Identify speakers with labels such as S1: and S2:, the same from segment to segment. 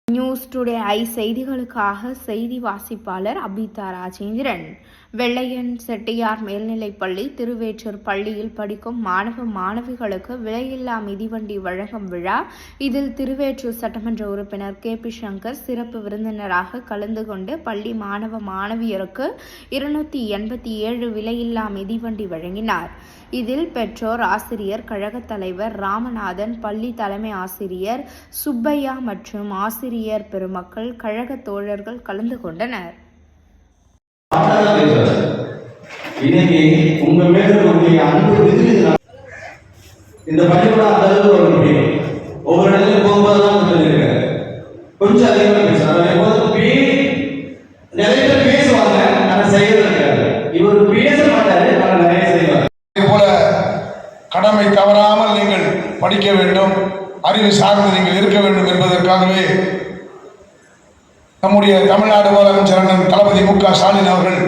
S1: News today I செய்திகளுக்காக செய்தி வாசிப்பாளர் அபிதா ராஜேந்திரன். வெள்ளையன் செட்டியார் மேல்நிலைப்பள்ளி திருவேற்றூர் பள்ளியில் படிக்கும் மாணவ மாணவிகளுக்கு விலையில்லா மிதிவண்டி வழங்கும் விழா. இதில் திருவேற்றூர் சட்டமன்ற உறுப்பினர் கே.பி. சங்கர் சிறப்பு விருந்தினராக கலந்து கொண்டு பள்ளி மாணவ மாணவியருக்கு 287 விலையில்லா மிதிவண்டி வழங்கினார். இதில் பெற்றோர், ஆசிரியர், கழக தலைவர் ராமநாதன், பள்ளி தலைமை ஆசிரியர் சுப்பையா மற்றும் ஆசிரியர் பெருமக்கள், கழக தோழர்கள் கலந்து கொண்டனர்.
S2: இன்னைக்கு உங்க மேல அன்பு இந்த பள்ளிக்கூடம் அந்த அளவுக்கு ஒவ்வொரு இடத்துல போகும்போதுதான் சொல்லியிருக்காரு. கொஞ்சம் அதிகமாக பேசுறாங்க. நிறைய பேர் பேசுவாங்க, ஆனா செய்யறது இவர் பேச மாட்டாரு, ஆனா நிறைய செய்வார்.
S3: போல கடமை தவறாமல் நீங்கள் படிக்க வேண்டும், அறிவு சார்ந்து நீங்கள் இருக்க வேண்டும் என்பதற்காகவே நம்முடைய தமிழ்நாடு முதலமைச்சர் அண்ணன் தளபதி மு.க. ஸ்டாலின் அவர்கள்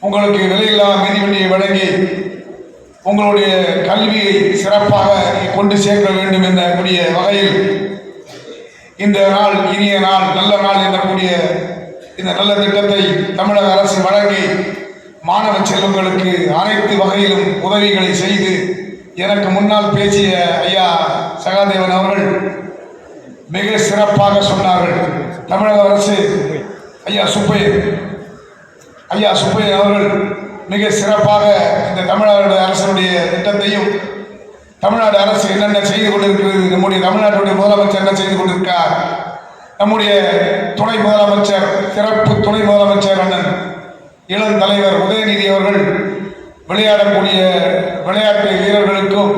S3: உங்களுக்கு விலையில்லா மிதிவண்டியை வழங்கி உங்களுடைய கல்வியை சிறப்பாக கொண்டு சேர்க்க வேண்டும் என்னக்கூடிய வகையில் இந்த நாள் இனிய நாள், நல்ல நாள் என்னக்கூடிய இந்த நல்ல திட்டத்தை தமிழக அரசு வழங்கி மாணவ செல்வங்களுக்கு அனைத்து வகையிலும் உதவிகளை செய்து எனக்கு முன்னால் பேசிய ஐயா சகாதேவன் அவர்கள் மிக சிறப்பாக சொன்னார்கள். தமிழக அரசு ஐயா சுப்பையன் அவர்கள் மிக சிறப்பாக இந்த தமிழ்நாடு அரசனுடைய திட்டத்தையும் தமிழ்நாடு அரசு என்னென்ன செய்து கொண்டிருக்கிறது, நம்முடைய தமிழ்நாட்டுடைய முதலமைச்சர் என்ன செய்து கொண்டிருக்கார், நம்முடைய துணை முதலமைச்சர், சிறப்பு துணை முதலமைச்சர் அண்ணன் இளம் தலைவர் உதயநிதி அவர்கள் விளையாடக்கூடிய விளையாட்டு வீரர்களுக்கும்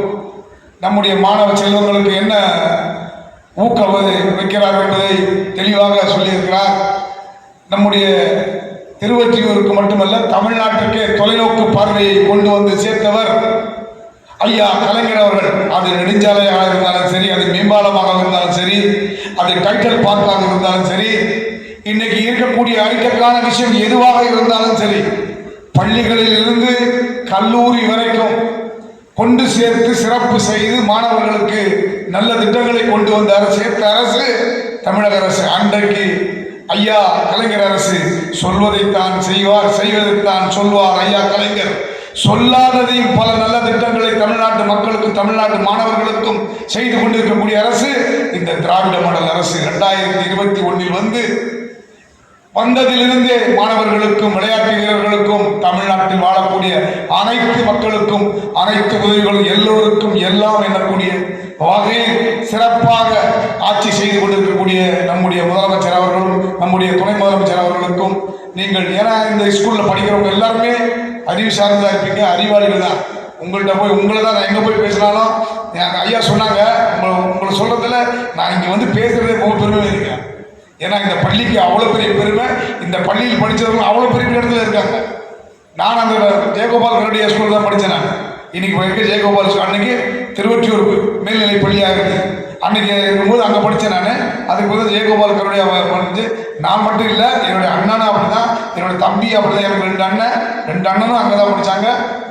S3: நம்முடைய மாணவ செல்வங்களுக்கு என்ன ஊக்கம் வைக்கிறார் என்பதை தெளிவாக சொல்லியிருக்கிறார். நம்முடைய திருவொற்றியூருக்கு மட்டுமல்ல, தமிழ்நாட்டுக்கே தொலைநோக்கு பார்வையை கொண்டு வந்து சேர்த்தவர் ஐயா கலைஞர் அவர்கள். அது நெடுஞ்சாலையாக இருந்தாலும் சரி, அது மேம்பாலமாக இருந்தாலும் சரி, அது டைட்டில் பார்க்காக இருந்தாலும் சரி, இன்னைக்கு இருக்கக்கூடிய ஐட்டக்கான விஷயம் எதுவாக இருந்தாலும் சரி, பள்ளிகளில் இருந்து கல்லூரி வரைக்கும் கொண்டு சேர்த்து சிறப்பு செய்து மாணவர்களுக்கு நல்ல திட்டங்களை கொண்டு வந்த அரசு தமிழக அரசு. அன்றைக்கு ஐயா கலைஞர் அரசு சொல்வதைத்தான் செய்வார், செய்வதைத்தான் சொல்வார். ஐயா கலைஞர் சொல்லாததையும் பல நல்ல திட்டங்களை தமிழ்நாட்டு மக்களுக்கும் தமிழ்நாட்டு மாணவர்களுக்கும் செய்து கொண்டிருக்கக்கூடிய அரசு இந்த திராவிட மாடல் அரசு. 2021 வந்ததிலிருந்தே மாணவர்களுக்கும் விளையாட்டு வீரர்களுக்கும் தமிழ்நாட்டில் வாழக்கூடிய அனைத்து மக்களுக்கும் அனைத்து உதவிகளும் எல்லோருக்கும் எல்லாம் எண்ணக்கூடிய வகையில் சிறப்பாக ஆட்சி செய்து கொண்டிருக்கக்கூடிய நம்முடைய முதலமைச்சர் அவர்களும் நம்முடைய துணை முதலமைச்சர் அவர்களுக்கும் நீங்கள், ஏன்னா இந்த ஸ்கூலில் படிக்கிறவங்க எல்லாருமே அறிவு சார்ந்ததாக இருப்பீங்க, அறிவாளிகள் தான். உங்கள்கிட்ட போய் உங்களை தான் நான் எங்கே போய் பேசினாலும் ஐயா சொன்னாங்க, உங்களை சொல்றதுல நான் இங்கே வந்து பேசுறதே ரொம்ப பெருமை இருக்கேன். ஏன்னா இந்த பள்ளிக்கு அவ்வளோ பெரிய பெருமை, இந்த பள்ளியில் படித்தவங்க அவ்வளோ பெரிய இடத்துல இருக்காங்க. நான் அந்த ஜெயகோபால் கருடைய ஸ்கூல் தான் படித்தேன். நான் இன்னைக்கு போயிருக்க ஜெயகோபால் ஸ்கூல் அன்னைக்கு திருவொற்றியூர் மேல்நிலை பள்ளியாக இருக்குது. அன்னைக்கு இருக்கும்போது அங்கே படித்தேன் நான். அதுக்கு வந்து ஜெயகோபால் கருடைய படிச்சு நான் மட்டும் இல்லை, என்னுடைய அண்ணனும் அப்படி தான், என்னுடைய தம்பி அப்படி தான். எனக்கு ரெண்டு அண்ணனும் அங்கே தான் படித்தாங்க,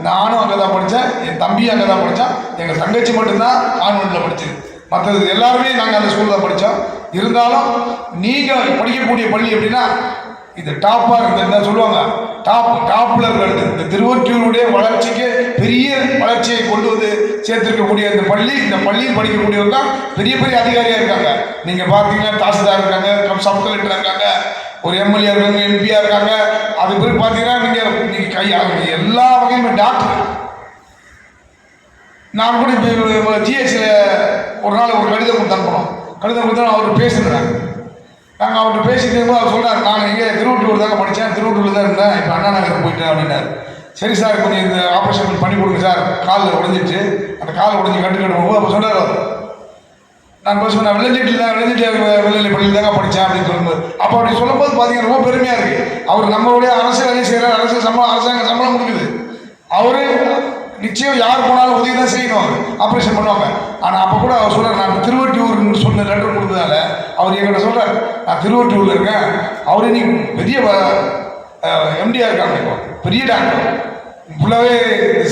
S3: நானும் அங்கே தான் படித்தேன், என் தம்பியும் அங்கே தான் படித்தான். எங்கள் தங்கச்சி மட்டும்தான் கான்வென்ட்டில் படித்தது, மற்றது எல்லாருமே நாங்கள் அந்த ஸ்கூலில் தான் படித்தோம். இருந்தாலும் நீங்கள் படிக்கக்கூடிய பள்ளி எப்படின்னா இது டாப்பாக இந்த சொல்லுவாங்க, டாப்பில் இருக்கிறது. இந்த திருவொற்றியூருடைய வளர்ச்சிக்கு பெரிய வளர்ச்சியை கொண்டு வந்து சேர்த்திருக்கக்கூடிய இந்த பள்ளியில் படிக்கக்கூடியவங்க தான் பெரிய பெரிய அதிகாரியாக இருக்காங்க. நீங்கள் பார்த்தீங்கன்னா தாசில்தார் இருக்காங்க, சப் கலெக்டர் இருக்காங்க, ஒரு எம்எல்ஏ இருக்காங்க, எம்பியாக இருக்காங்க. அது போய் பார்த்தீங்கன்னா நீங்கள் எல்லா வகையுமே டாக்டர். நான் கூட ஜிஹெச்சில் ஒரு நாள் ஒரு கடிதம் கொடுத்து அனுப்பணும். கடிதம் கொடுத்தா அவர் பேசுகிறேன். நாங்கள் அவர்கிட்ட பேசிட்டு இருக்கும்போது அவர் சொல்கிறார், நான் இங்கே திருவொற்றியூர் தாங்க படித்தேன், திருவொற்றியூரில் தான் இருந்தேன், இப்போ அண்ணா நகர் போயிட்டேன் அப்படின்னாரு. சரி சார், கொஞ்சம் இந்த ஆப்ரேஷன் பண்ணி கொடுங்க சார், காலில் உடஞ்சிட்டு அந்த காலை உடஞ்சி கட்டுக்கட்டு போகும்போது அப்போ சொன்னார் அவர். நான் பேசுவேன், நான் வெள்ளஞ்சிட்டு வெள்ளை பள்ளியில் தாங்க படித்தேன் அப்படின்னு சொல்லும்போது, அப்போ அப்படி சொல்லும்போது பார்த்தீங்கன்னா ரொம்ப பெருமையாக இருக்குது. அவர் நம்மளுடைய அரசு வேலை செய்கிறார், அரசாங்க சம்பளம் கொடுக்குது. அவரு நிச்சயம் யார் போனாலும் உதவி தான் செய்யணும், ஆப்ரேஷன் பண்ணுவாங்க. ஆனால் அப்போ கூட அவர் சொல்கிறார், நான் திருவொற்றியூர்னு சொன்ன லெட்டர் கொடுத்ததால அவர் எங்கிட்ட சொல்கிறார், நான் திருவொற்றியூரில் இருக்கேன். அவர் இன்னைக்கு பெரிய எம்டியாக இருக்காங்க, இப்போ பெரிய டாக்டர், ஃபுல்லாகவே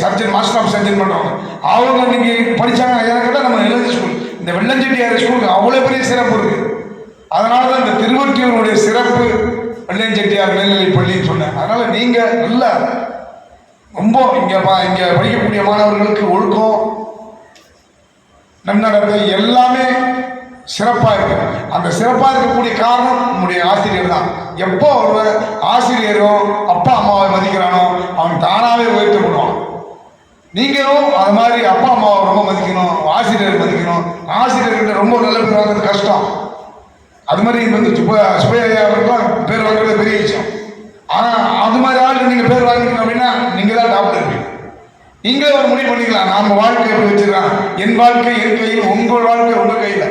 S3: சர்ஜன், மாஸ்டர் ஆஃப் சர்ஜன் பண்ணுவாங்க. அவங்க இன்னைக்கு படித்தாங்க. எனக்கு கேட்டால் நம்ம எல்என்ஜி ஸ்கூல், இந்த வெள்ளஞ்செட்டியார் ஸ்கூலுக்கு அவ்வளோ பெரிய சிறப்பு இருக்குது. அதனால தான் இந்த திருவொற்றியூருடைய சிறப்பு வெள்ளையன் செட்டியார் மேல்நிலைப் பள்ளின்னு சொன்னேன். அதனால நீங்க நல்ல ரொம்ப இங்க படிக்கக்கூடிய மாணவர்களுக்கு ஒழுக்கம், நன்னடத்தை எல்லாமே சிறப்பாக இருக்கு. அந்த சிறப்பாக இருக்கக்கூடிய காரணம் நம்முடைய ஆசிரியர் தான். எப்போ ஒரு ஆசிரியரும் அப்பா அம்மாவை மதிக்கிறானோ அவன் தானாகவே உயர்த்தப்படுவான். நீங்களும் அது மாதிரி அப்பா அம்மாவை ரொம்ப மதிக்கணும், ஆசிரியர் மதிக்கணும். ஆசிரியர்கிட்ட ரொம்ப நல்ல பேர் வாங்குறது கஷ்டம். அது மாதிரி வந்து சுபையாவுக்குலாம் பேர் வாங்குறது பெரிய விஷயம். ஆனால் அது மாதிரி ஆளுக்கு நீங்கள் பேர் வாங்கிக்கணும் அப்படின்னா நீங்கள் தான் டாப்ல இருப்பீங்க. நீங்களே ஒரு முடிவு பண்ணிக்கலாம், நாம் வாழ்க்கை எப்படி வச்சிருக்கான், என் வாழ்க்கை என் கையில், உங்கள் வாழ்க்கை உங்கள் கையில்.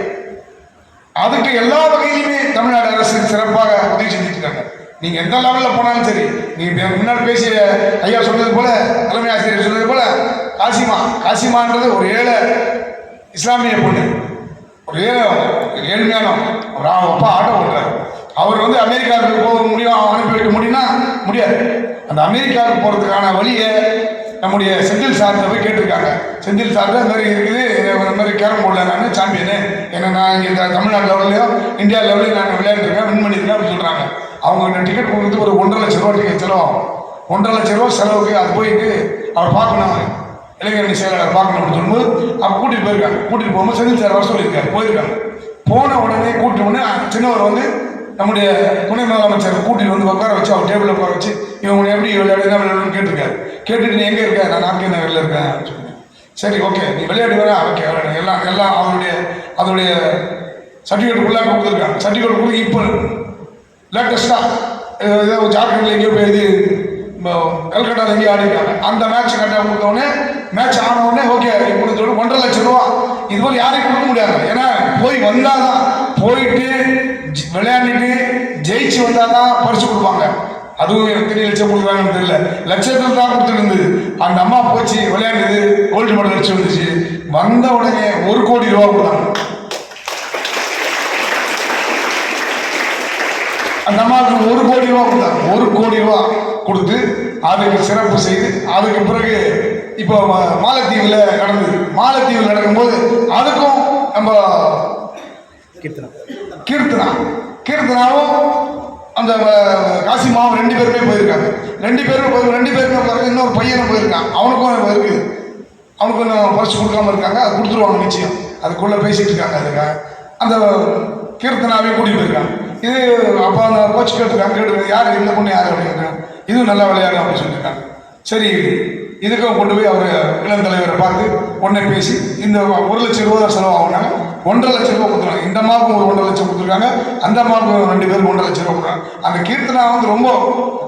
S3: அதுக்கு எல்லா வகையிலுமே தமிழ்நாடு அரசு சிறப்பாக உதவி செஞ்சுட்டு இருக்காங்க. நீங்க எந்த லெவலில் போனாலும் சரி, நீங்க முன்னாடி பேசிய ஐயா சொன்னது போல, தலைமை ஆசிரியர் சொன்னது போல, காசிமான்றது ஒரு ஏழை இஸ்லாமிய பொண்ணு, ஒரு ஏழ்மையான ஒரு அப்பா ஆட்டோ ஓட்டுறாரு. அவர் வந்து அமெரிக்காவுக்கு போக முடியும், அனுப்பி வைக்க முடியும்னா முடியாது. அந்த அமெரிக்காவுக்கு போகிறதுக்கான வழியை நம்முடைய செந்தில் சார்கிட்ட போய் கேட்டிருக்காங்க. செந்தில் சார் தான் மாதிரி இருக்குது, இந்த மாதிரி கேரம் போர்டில் நான் சாம்பியனு, ஏன்னா நான் இங்கே தமிழ்நாடு லெவல்லையும் இந்தியா லெவலையும் நான் விளையாண்டுருக்கேன், வின் பண்ணியிருக்கேன் அப்படின்னு சொல்கிறாங்க. அவங்க டிக்கெட் கொடுத்து ஒரு 1.5 லட்ச ரூபா டிக்கெட் செலவாகும். 1.5 லட்ச ரூபா செலவுக்கு அது போயிட்டு அவர் பார்க்கணும், இளைஞரணி செயலாளர் பார்க்கணும் அப்படின்னு சொல்லும்போது அப்போ கூட்டிகிட்டு போயிருக்காங்க. கூட்டிகிட்டு போகும்போது செந்தில் சார் வர சொல்லியிருக்காரு. போயிருக்காங்க. போன உடனே கூட்டிட்டு உடனே சின்னவர் வந்து நம்முடைய துணை முதலமைச்சர் கூட்டிட்டு வந்து உட்கார வச்சு, அவர் டேபிளில் உட்கார வச்சு இவங்க எப்படி விளையாடுன்னு கேட்டிருக்காரு. கேட்டுட்டு நீ எங்கே இருக்க, நான் நாகே நகரில் இருக்கேன் அப்படின்னு சொன்னேன். சரி ஓகே, நீ விளையாடி வர, ஓகே எல்லாம் அதோடைய சர்டிஃபிகேட் உள்ளே கொடுத்துருக்காங்க. சர்டிஃபிகேட் கொடுத்து இப்போ லேட்டஸ்ட்டாக ஏதோ ஜார்க்கண்டில் எங்கேயோ போய் இது கல்கட்டாவில் எங்கேயோ ஆடிருக்காங்க. அந்த மேட்ச் கரெக்டாக கொடுத்தோடனே மேட்ச் ஆனவுடனே ஓகே கொடுத்து 1.5 லட்ச ரூபா இது போல் யாரையும் கொடுக்க முடியாது. ஏன்னா போய் வந்தால் தான், போயிட்டு விளையாண்டுட்டு ஜெயிச்சு வந்தால் தான் பரிசு கொடுப்பாங்க. அதுவும் எத்தனை லட்சம் கொடுக்குறாங்கன்னு தெரியல, லட்சத்தில் தான் கொடுத்துட்டு இருந்தது. அந்த அம்மா போச்சு, விளையாண்டுது, கோல்டு மெடல் அடிச்சு வந்துச்சு. வந்த உடனே 1 கோடி ரூபா கொடுத்தாங்க. அந்த அம்மாவுக்கு 1 கோடி ரூபா கொடுத்தாங்க. 1 கோடி ரூபா கொடுத்து அதுக்கு சிறப்பு செய்து, அதுக்கு பிறகு இப்போ மாலத்தீவில் நடந்தது. மாலத்தீவில் நடக்கும்போது அதுக்கும் நம்ம கீர்த்தனாவும் அந்த காசிமாவும் 2 பேருமே போயிருக்காங்க. 2 பேருமே இன்னொரு பையனும் போயிருக்கான். அவனுக்கும் இருக்குது, அவனுக்கும் இன்னும் பரிசு கொடுக்காம இருக்காங்க. அது கொடுத்துருவாங்க நிச்சயம். அதுக்குள்ளே பேசிட்டு இருக்காங்க. அதுக்காக அந்த கீர்த்தனாவே கூட்டிகிட்டு போயிருக்காங்க. இது அப்போ அந்த கோச் கேட்டுருக்காங்க, யார் இந்த பொண்ணு யார் அப்படின்னு, இதுவும் நல்லா விளையாடும் அப்படின்னு சொல்லியிருக்காங்க. சரி, இதுக்கும் கொண்டு போய் அவர் இளம் தலைவரை பார்த்து உடனே பேசி இந்த 1 லட்ச ரூபா செலவாகுனாங்க. 1.5 லட்ச ரூபா கொடுத்துருவாங்க. இந்த அம்மாவுக்கும் ஒரு 1.5 லட்சம் கொடுத்துருக்காங்க, அந்த அம்மாவுக்கும் 2 பேருக்கு 1.5 லட்ச ரூபா கொடுக்குறாங்க. அந்த கீர்த்தனா வந்து ரொம்ப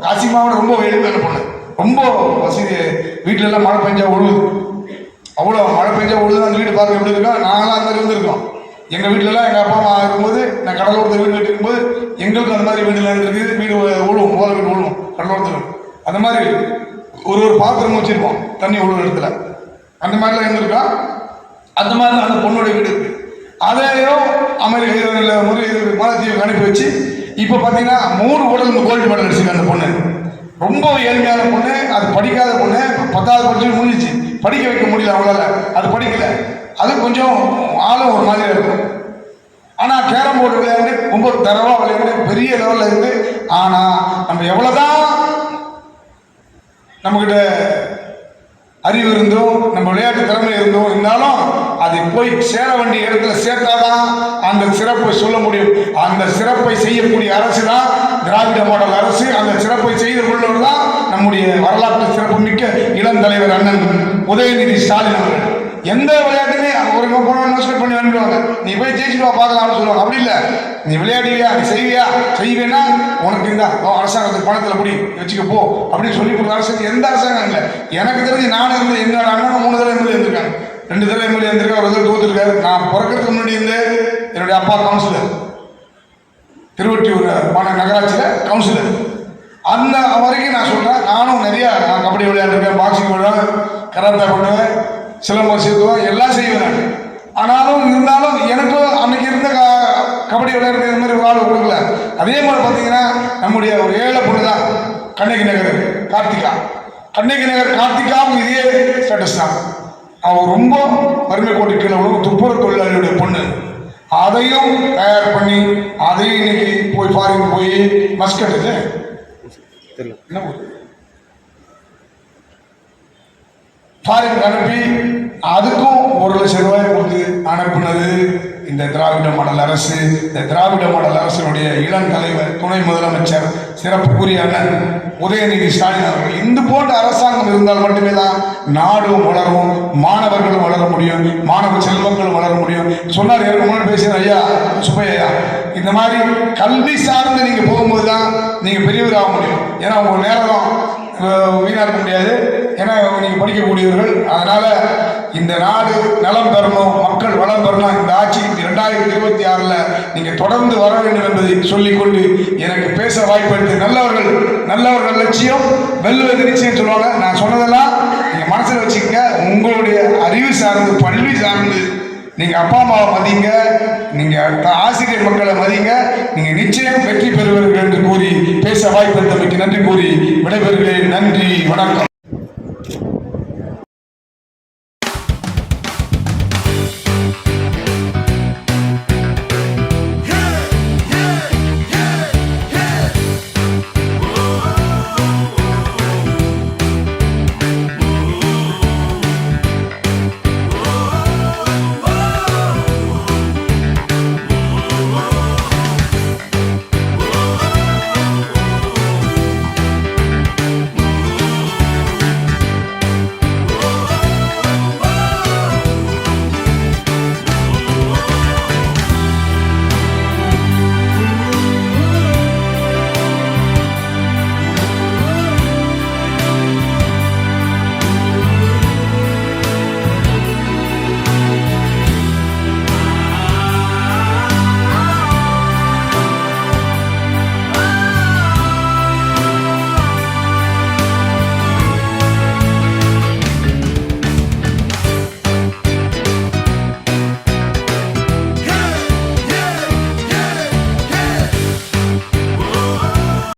S3: காசிமாவோட ரொம்ப எளிமையான பொண்ணு, ரொம்ப வசதி. வீட்டில எல்லாம் மழை பெஞ்சா ஒழுகுது, அவ்வளோ மழை பெஞ்சா ஒழுகுது. அந்த வீடு பார்க்க எப்படி இருக்கோம், நாங்களாம் அந்த மாதிரி இருந்திருக்கோம். எங்கள் வீட்டிலலாம் எங்கள் அப்பா அம்மா இருக்கும்போது, நான் கடலோரத்தில் வீடு கட்டிருக்கும்போது எங்களுக்கும் அந்த மாதிரி வீடுலாம் இருக்குது. வீடு விழுவும், போல வீடு விழுவும் கடலோரத்தில். அந்த மாதிரி ஒரு பாத்திரம் வச்சுருப்போம் தண்ணி விழுற இடத்துல, அந்த மாதிரிலாம் இருந்திருக்கோம். அந்த மாதிரி அந்த பொண்ணோட வீடு இருக்குது. அதையும் அமெரிக்க மாலத்தீவுக்கு அனுப்பி வச்சு இப்போ பார்த்தீங்கன்னா 3 கோல்டு மெடல் அடிச்சுங்க அந்த பொண்ணு. ரொம்ப ஏழ்மையான பொண்ணு, அது படிக்காத பொண்ணு. 10வது படிச்சு முடிஞ்சிச்சு, படிக்க வைக்க முடியல அவங்களால, அது படிக்கல. அது கொஞ்சம் ஆளும் ஒரு மாதிரியாக இருக்கும். ஆனால் கேரம் போர்டு விளையாண்டு ரொம்ப தரவாக விளையாண்டு பெரிய லெவலில் இருந்து. ஆனால் நம்ம எவ்வளோதான் நம்மக்கிட்ட அறிவு இருந்தும் நம்ம விளையாட்டு திறமை இருந்தும் இருந்தாலும் அதை போய் சேர வேண்டிய இடத்துல சேர்த்தாதான் அந்த சிறப்பை சொல்ல முடியும். அந்த சிறப்பை செய்யக்கூடிய அரசு தான் திராவிட மாடல் அரசு. அந்த சிறப்பை செய்து கொள்வது தான் நம்முடைய வரலாற்று சிறப்பு மிக்க இளம் தலைவர் அண்ணன் உதயநிதி ஸ்டாலின் அவர்கள். எந்த விளையாட்டுமே ஒரு இன்வெஸ்ட்மெண்ட் பண்ணி வேண்டுவாங்க, நீ போய் ஜெயிச்சுட்டு பார்க்கலாம்னு சொல்லுவாங்க. அப்படி இல்லை, நீ விளையாடுவியா, நீ செய்வேன்னா உனக்கு இந்த அரசாங்கத்துக்கு பணத்தில் அப்படி வச்சுக்க போ அப்படின்னு சொல்லி கொடுத்த அரசு எந்த அரசாங்கம் இல்லை. எனக்கு தெரிஞ்சு நான் இருந்து என்னோட அண்ணனும் 3 தடவை எம்எல்ஏ இருந்திருக்காங்க, 2 தடவை எம்எல்ஏ இருந்திருக்காரு, ஒரு தடவை தோத்துருக்காரு. நான் பிறக்கிறதுக்கு முன்னாடி இருந்து என்னுடைய அப்பா கவுன்சிலர், திருவொற்றியூர் நகராட்சியில் கவுன்சிலர். அந்த வரைக்கும் நான் சொல்கிறேன், நானும் நான் கபடி விளையாண்டுருக்கேன், பாக்ஸிங் விளையாடுவேன், கராத்தே பண்ணுவேன், சிலம்பம் சேர்த்துவேன், எல்லாம் செய்வேன். ஆனாலும் இருந்தாலும் எனக்கும் அன்னைக்கு இருந்த கபடி விளையாடுறது இந்த மாதிரி வாழ்வு கொடுக்கல. அதே மாதிரி பார்த்தீங்கன்னா நம்முடைய ஒரு ஏழை பொண்ணு தான் கண்ணகி நகர் கார்த்திகாவும் இதே ஸ்டேட்டஸ் தான். அவள் ரொம்ப வறுமை கோட்டு கீழே துப்புர தொழிலாளியுடைய பொண்ணு. அதையும் தயார் பண்ணி அதையும் இன்னைக்கு போய் ஃபாரின் போய் மஸ்கட் என்ன ஃபாரின் அனுப்பி அதுக்கும் 1 லட்சம் ரூபாய் கொடுத்து அனுப்பினது இந்த திராவிட மாடல் அரசு. இந்த திராவிட மாடல் அரசினுடைய இளம் தலைவர் துணை முதலமைச்சர் சிறப்புக்குரிய அண்ணன் உதயநிதி ஸ்டாலின் அவர்கள். இந்த போன்ற அரசாங்கம் இருந்தால் மட்டுமே தான் நாடும் வளரும், மாணவர்களும் வளர முடியும், மாணவ செல்வங்களும் வளர முடியும். சொன்னார் எனக்கு முன்னாடி பேசின ஐயா சுப்பையா, இந்த மாதிரி கல்வி சார்ந்து நீங்க போகும்போது தான் நீங்க பெரியவர் ஆக முடியும். ஏன்னா உங்க நேரம் வீணாக இருக்க முடியாது, ஏன்னா நீங்க படிக்கக்கூடியவர்கள். அதனால இந்த நாடு நலம் பெறணும், மக்கள் வளம் பெறணும். இந்த ஆட்சி 2026 நீங்க தொடர்ந்து வர வேண்டும் என்பதை சொல்லிக்கொண்டு எனக்கு பேச வாய்ப்பளித்து நல்லவர்கள் லட்சியம் வெல்வது நிச்சயம் சொல்லுவாங்க. நான் சொன்னதெல்லாம் நீங்க மனசில் வச்சுக்க. உங்களுடைய அறிவு சார்ந்து, பள்ளி சார்ந்து நீங்க அப்பா அம்மாவை மதிங்க, நீங்க ஆசிரியர் மக்களை மதிங்க, நீங்க நிச்சயம் வெற்றி பெறுவீர்கள் என்று கூறி பேச வாய்ப்பளித்தமைக்கு நன்றி கூறி விடைபெறுகிறேன். நன்றி, வணக்கம்.